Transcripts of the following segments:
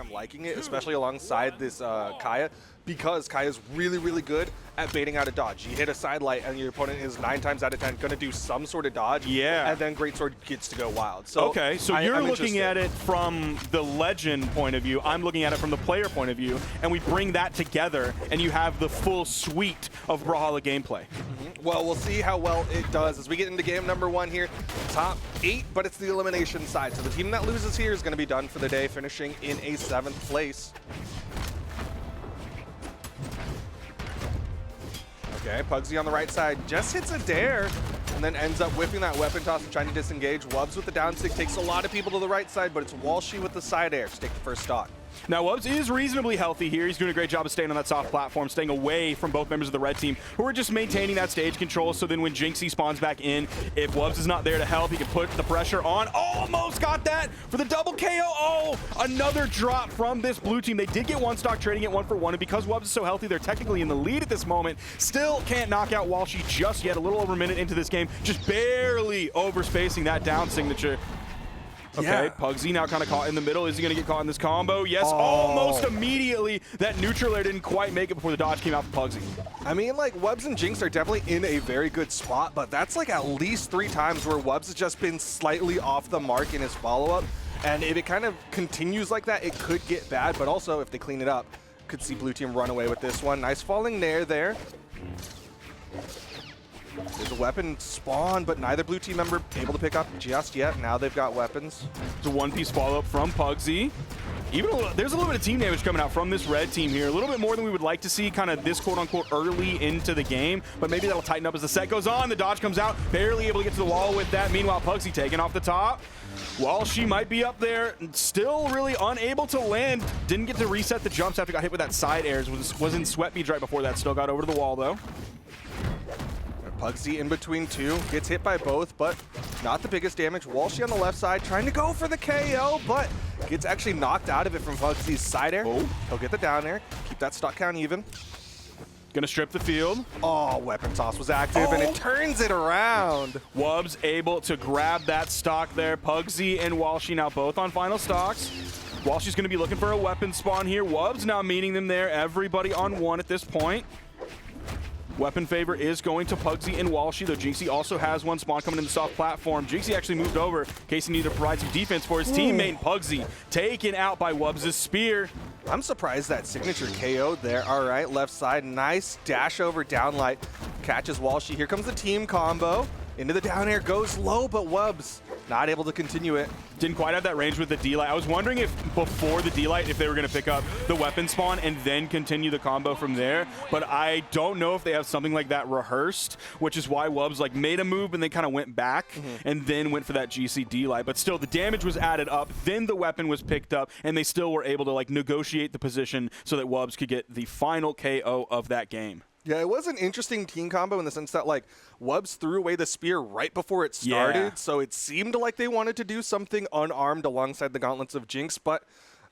I'm liking it, especially alongside this Kaya, because Kaya's really, really good at baiting out a dodge. You hit a side light and your opponent is 9 times out of 10 going to do some sort of dodge, and then Greatsword gets to go wild. So okay, so you're looking at it from the Legend point of view. I'm looking at it from the player point of view, and we bring that together, and you have the full suite of Brawlhalla gameplay. Well, we'll see how well it does as we get into game number 1 here. Top 8, but it's the elimination side. So the team that loses here is going to be done for the day, finishing in a 7th place. Okay, Pugsy on the right side just hits a dare and then ends up whipping that weapon toss and trying to disengage. wubz with the down stick takes a lot of people to the right side, but it's Walshy with the side air to take the first stock. Now, wubz is reasonably healthy here. He's doing a great job of staying on that soft platform, staying away from both members of the red team, who are just maintaining that stage control, so then when Jynxy spawns back in, if wubz is not there to help, he can put the pressure on. Almost got that for the double KO. Oh, another drop from this blue team. They did get one stock, trading it 1-for-1, and because wubz is so healthy, they're technically in the lead at this moment. Still can't knock out Walshy just yet. A little over a minute into this game, just barely overspacing that down signature. Okay, Pugsy now kind of caught in the middle. Is he going to get caught in this combo? Yes, almost immediately. That neutral air didn't quite make it before the dodge came out for Pugsy. I mean, like, wubz and Jynx are definitely in a very good spot, but that's like at least 3 times where wubz has just been slightly off the mark in his follow-up. And if it kind of continues like that, it could get bad, but also if they clean it up, could see blue team run away with this one. Nice falling nair there. There's a weapon spawn, but neither blue team member able to pick up just yet. Now they've got weapons. It's a one-piece follow-up from Pugsy. Even there's a little bit of team damage coming out from this red team here. A little bit more than we would like to see kind of this quote-unquote early into the game, but maybe that'll tighten up as the set goes on. The dodge comes out, barely able to get to the wall with that. Meanwhile, Pugsy taking off the top. Walshy might be up there, still really unable to land. Didn't get to reset the jumps after got hit with that side airs. Was in sweat beads right before that. Still got over to the wall, though. Pugsy in between 2, gets hit by both, but not the biggest damage. Walshy on the left side trying to go for the KO, but gets actually knocked out of it from Pugsy's side air. He'll get the down air, keep that stock count even. Gonna strip the field. Oh, weapon toss was active, and it turns it around. wubz able to grab that stock there. Pugsy and Walshy now both on final stocks. Walshy's gonna be looking for a weapon spawn here. wubz now meeting them there. Everybody on 1 at this point. Weapon favor is going to Pugsy and Walshy, though Jynxy also has one spawn coming in the soft platform. Jynxy actually moved over in case he needed to provide some defense for his teammate. Pugsy taken out by wubz's spear. I'm surprised that signature KO there. All right, left side, nice dash over downlight. Catches Walshy. Here comes the team combo. Into the down air, goes low, but wubz not able to continue it. Didn't quite have that range with the D-Light. I was wondering if before the D-Light, if they were going to pick up the weapon spawn and then continue the combo from there. But I don't know if they have something like that rehearsed, which is why wubz like made a move and they kind of went back and then went for that GC D-Light. But still, the damage was added up. Then the weapon was picked up, and they still were able to like negotiate the position so that wubz could get the final KO of that game. Yeah, it was an interesting team combo in the sense that, like, wubz threw away the spear right before it started, so it seemed like they wanted to do something unarmed alongside the gauntlets of Jynx, but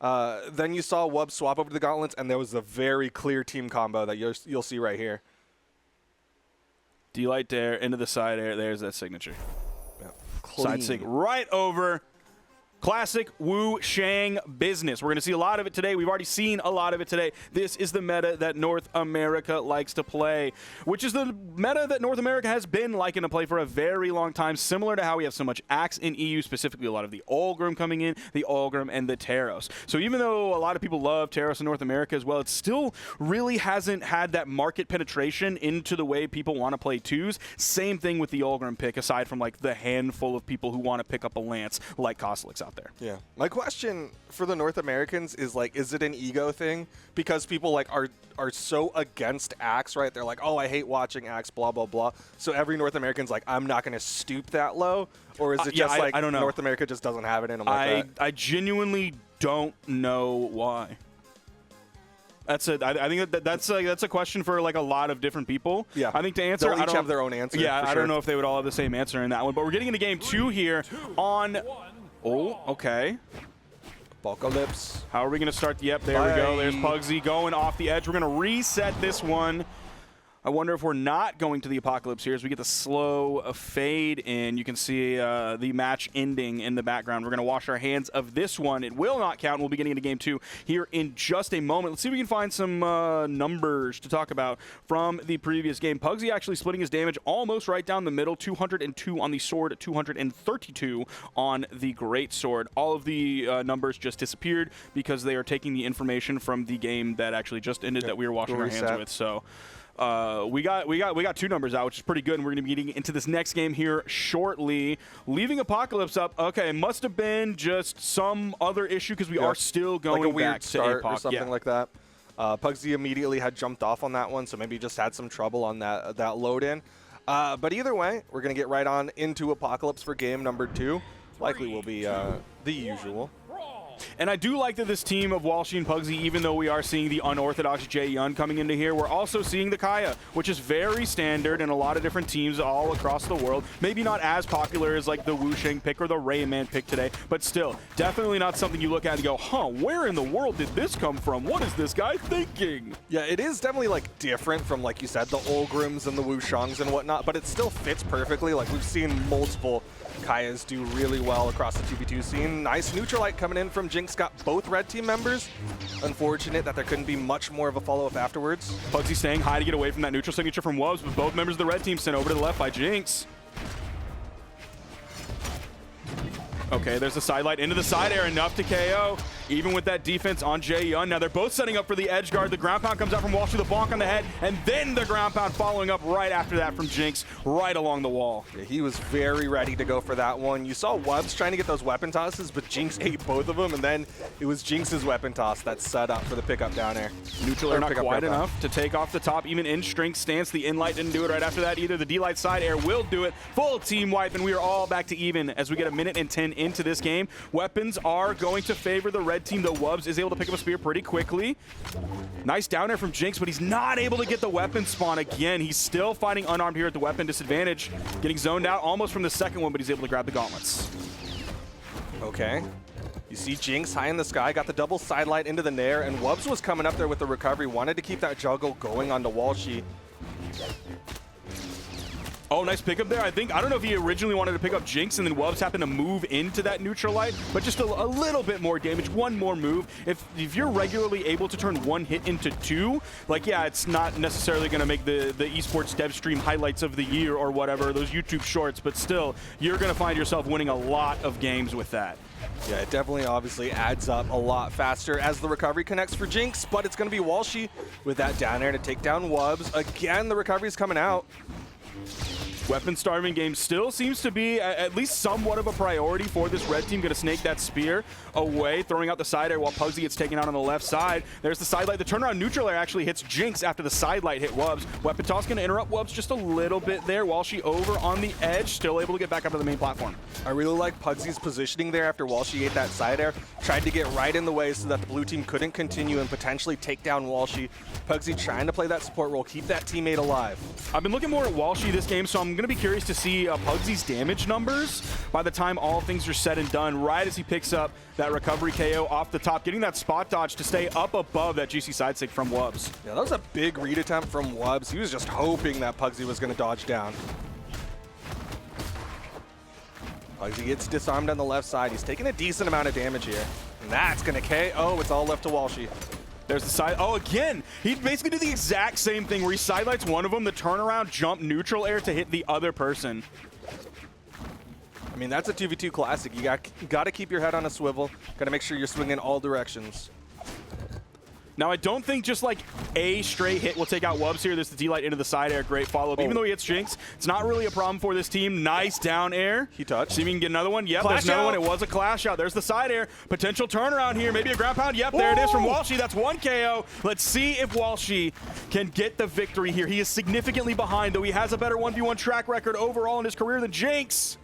then you saw wubz swap over to the gauntlets, and there was a very clear team combo that you'll see right here. D-Light dare into the side air. There's that signature. Yeah, side sig right over. Classic Wu Shang business. We're going to see a lot of it today. We've already seen a lot of it today. This is the meta that North America likes to play, which is the meta that North America has been liking to play for a very long time, similar to how we have so much Axe in EU, specifically a lot of the Olgrim coming in, the Olgrim and the Taros. So even though a lot of people love Taros in North America as well, it still really hasn't had that market penetration into the way people want to play 2s. Same thing with the Olgrim pick, aside from like the handful of people who want to pick up a Lance like Kostelix out there. Yeah. My question for the North Americans is, like, is it an ego thing? Because people, like, are so against Axe, right? They're like, oh, I hate watching Axe, blah, blah, blah. So every North American's like, I'm not going to stoop that low? Or is it just, like, I don't know. North America just doesn't have it in them like that? I genuinely don't know why. I think that's a question for like a lot of different people. Yeah. I think to answer, they'll each have their own answer. Yeah, I sure. don't know if they would all have the same answer in that one. But we're getting into game 2 here on. Oh, okay. Apocalypse. How are we going to start? Yep, there we go. There's Pugsy going off the edge. We're going to reset this one. I wonder if we're not going to the Apocalypse here as we get the slow fade in. You can see the match ending in the background. We're going to wash our hands of this one. It will not count. We'll be getting into game 2 here in just a moment. Let's see if we can find some numbers to talk about from the previous game. Pugsy actually splitting his damage almost right down the middle. 202 on the sword, 232 on the great sword. All of the numbers just disappeared because they are taking the information from the game that actually just ended that we were washing our hands with. So we got 2 numbers out, which is pretty good, and we're going to be getting into this next game here shortly. Leaving Apocalypse up, okay, it must have been just some other issue because we are still going like a weird back start to or something like that. Pugsy immediately had jumped off on that one, so maybe he just had some trouble on that load in. But either way, we're going to get right on into Apocalypse for game number 2. Likely will be the usual. And I do like that this team of Walshy and Pugsy, even though we are seeing the unorthodox Jayun coming into here, we're also seeing the Kaya, which is very standard in a lot of different teams all across the world. Maybe not as popular as like the Wusheng pick or the Rayman pick today, but still, definitely not something you look at and go, huh, where in the world did this come from? What is this guy thinking? Yeah, it is definitely like different from, like you said, the Olgrims and the Wushengs and whatnot, but it still fits perfectly. Like we've seen multiple Kayas do really well across the 2v2 scene. Nice Neutralite coming in from Jynx, got both red team members. Unfortunate that there couldn't be much more of a follow-up afterwards. Pugsy staying high to get away from that neutral signature from wubz, but both members of the red team sent over to the left by Jynx. Okay, there's the sidelight into the side air, enough to KO. Even with that defense on Jayun. Now they're both setting up for the edge guard. The ground pound comes out from Walshy, the bonk on the head, and then the ground pound following up right after that from Jynx, right along the wall. Yeah, he was very ready to go for that one. You saw wubz trying to get those weapon tosses, but Jynx ate both of them, and then it was Jinx's weapon toss that set up for the pickup down air. Neutral air not quite enough to take off the top, even in strength stance. The in-light didn't do it right after that either. The D-light side air will do it. Full team wipe, and we are all back to even as we get 1:10 into this game. Weapons are going to favor the red team, though wubz is able to pick up a spear pretty quickly. Nice down air from Jynx, but he's not able to get the weapon spawn again. He's still fighting unarmed here at the weapon disadvantage. Getting zoned out almost from the second one, but he's able to grab the gauntlets. Okay. You see Jynx high in the sky, got the double sidelight into the nair, and wubz was coming up there with the recovery. Wanted to keep that juggle going onto Walshy. Oh, nice pickup there. I don't know if he originally wanted to pick up Jynx and then wubz happened to move into that neutral light, but just a little bit more damage, one more move. If you're regularly able to turn one hit into 2, like, yeah, it's not necessarily going to make the esports dev stream highlights of the year or whatever, those YouTube shorts, but still, you're going to find yourself winning a lot of games with that. Yeah, it definitely obviously adds up a lot faster as the recovery connects for Jynx, but it's going to be Walshy with that down air to take down wubz. Again, the recovery's coming out. Weapon starving game still seems to be at least somewhat of a priority for this red team. Going to snake that spear away, throwing out the side air while Pugsy gets taken out on the left side. There's the sidelight. The turnaround neutral air actually hits Jynx after the sidelight hit wubz. Weapon toss going to interrupt wubz just a little bit there. Walshy over on the edge, still able to get back up to the main platform. I really like Pugsy's positioning there after Walshy ate that side air. Tried to get right in the way so that the blue team couldn't continue and potentially take down Walshy. Pugsy trying to play that support role, keep that teammate alive. I've been looking more at Walshy this game, so I'm going to be curious to see Pugsy's damage numbers by the time all things are said and done, right as he picks up that recovery KO off the top, getting that spot dodge to stay up above that GC side stick from wubz. Yeah, that was a big read attempt from wubz. He was just hoping that Pugsy was going to dodge down. Pugsy gets disarmed on the left side. He's taking a decent amount of damage here. And that's going to KO. It's all left to Walshy. There's the side. Oh, again, he basically did the exact same thing where he sidelights one of them, the turnaround jump neutral air to hit the other person. I mean, that's a 2v2 classic. You got to keep your head on a swivel. Got to make sure you're swinging all directions. Now, I don't think just like a straight hit will take out wubz here. There's the D-light into the side air. Great follow-up. Even though he hits Jynx, it's not really a problem for this team. Nice down air. He touched. See if we can get another one. Yep, Clash there's another out. one. It was a clash out. There's the side air. Potential turnaround here. Maybe a ground pound. Yep, there it is from Walshy. That's 1 KO. Let's see if Walshy can get the victory here. He is significantly behind, though he has a better 1v1 track record overall in his career than Jynx.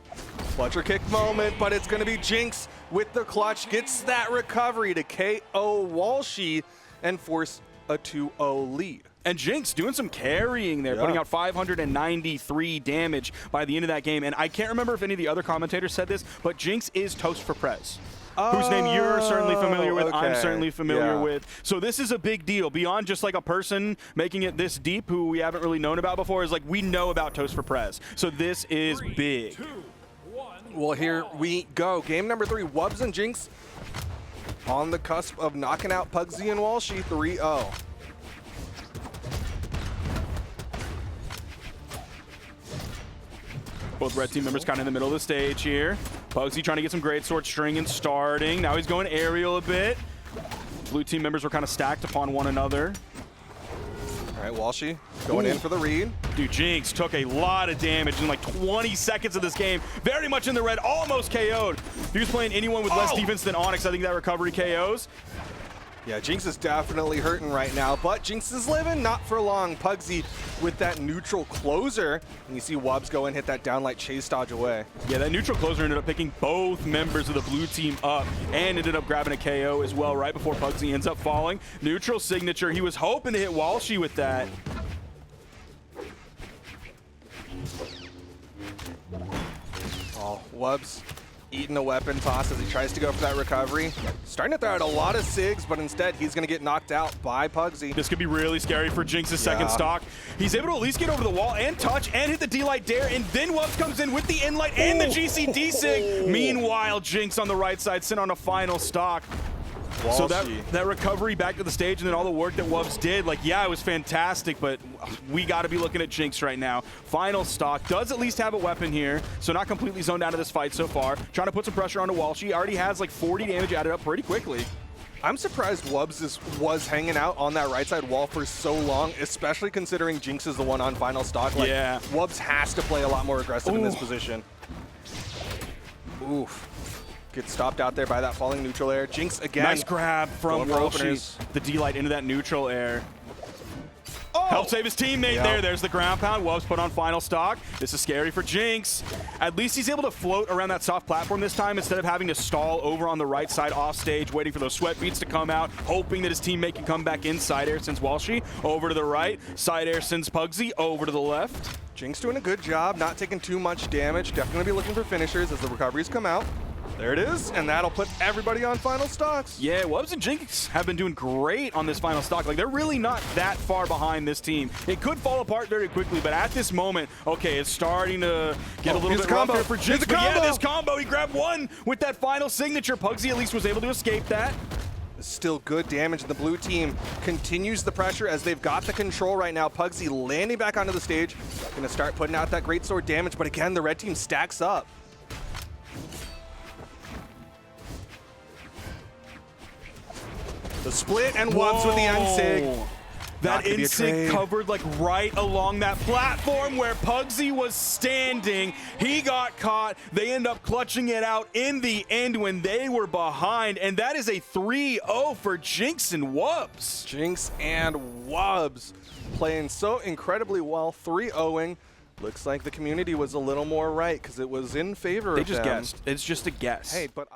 Clutcher kick moment, but it's going to be Jynx with the clutch. Gets that recovery to KO Walshy and force a 2-0 lead. And Jynx doing some carrying there, putting out 593 damage by the end of that game. And I can't remember if any of the other commentators said this, but Jynx is toast for Prez. whose name you're certainly familiar with, okay. I'm certainly familiar Yeah. with. So this is a big deal. Beyond just like a person making it this deep who we haven't really known about before, is like we know about Toast for Prez. So this is 3, big. 2, 1. Well, here we go. Game number 3, wubz and Jynx on the cusp of knocking out Pugsy and Walshy 3-0. Both red team members kind of in the middle of the stage here. Pugsy trying to get some great sword string and starting. Now he's going aerial a bit. Blue team members were kind of stacked upon one another. All right, Walshy going in for the read. Dude, Jynx took a lot of damage in like 20 seconds of this game. Very much in the red, almost KO'd. If he was playing anyone with less defense than Onyx, I think that recovery KOs. Yeah, Jynx is definitely hurting right now, but Jynx is living, not for long. Pugsy with that neutral closer, and you see wubz go and hit that downlight chase dodge away. Yeah, that neutral closer ended up picking both members of the blue team up and ended up grabbing a KO as well right before Pugsy ends up falling. Neutral signature, he was hoping to hit Walshy with that. Oh, wubz eating a weapon toss as he tries to go for that recovery. Starting to throw out a lot of SIGs, but instead he's going to get knocked out by Pugsy. This could be really scary for Jynx's second stock. He's able to at least get over the wall and touch and hit the D-Light Dare, and then wubz comes in with the N-Light and the GCD SIG. Meanwhile, Jynx on the right side sent on a final stock. Walshy. So that recovery back to the stage and then all the work that wubz did, like, yeah, it was fantastic, but we got to be looking at Jynx right now. Final stock does at least have a weapon here, so not completely zoned out of this fight so far. Trying to put some pressure onto Walshy. Already has like 40 damage added up pretty quickly. I'm surprised wubz was hanging out on that right side wall for so long, especially considering Jynx is the one on final stock. Like, yeah. wubz has to play a lot more aggressive in this position. Oof. Gets stopped out there by that falling neutral air. Jynx again. Nice grab from Walshy. Openers. The D-Light into that neutral air. Help save his teammate there. There's the ground pound. wubz put on final stock. This is scary for Jynx. At least he's able to float around that soft platform this time instead of having to stall over on the right side off stage, waiting for those sweat beats to come out, hoping that his teammate can come back in. Side air sends Walshy over to the right. Side air sends Pugsy over to the left. Jynx doing a good job, not taking too much damage. Definitely be looking for finishers as the recoveries come out. There it is, and that'll put everybody on final stocks. Yeah, wubz and Jynx have been doing great on this final stock. Like, they're really not that far behind this team. It could fall apart very quickly, but at this moment, okay, it's starting to get a little bit rough here for Jynx. But yeah, this combo, he grabbed one with that final signature. Pugsy at least was able to escape that. Still good damage. The blue team continues the pressure as they've got the control right now. Pugsy landing back onto the stage. Gonna start putting out that great sword damage, but again, the red team stacks up. The split and wubz with the unsig. That insig covered like right along that platform where Pugsy was standing. He got caught. They end up clutching it out in the end when they were behind. And that is a 3-0 for Jynx and wubz. Jynx and wubz playing so incredibly well, 3-0ing. Looks like the community was a little more right because it was in favor of them. They just guessed. It's just a guess. Hey, but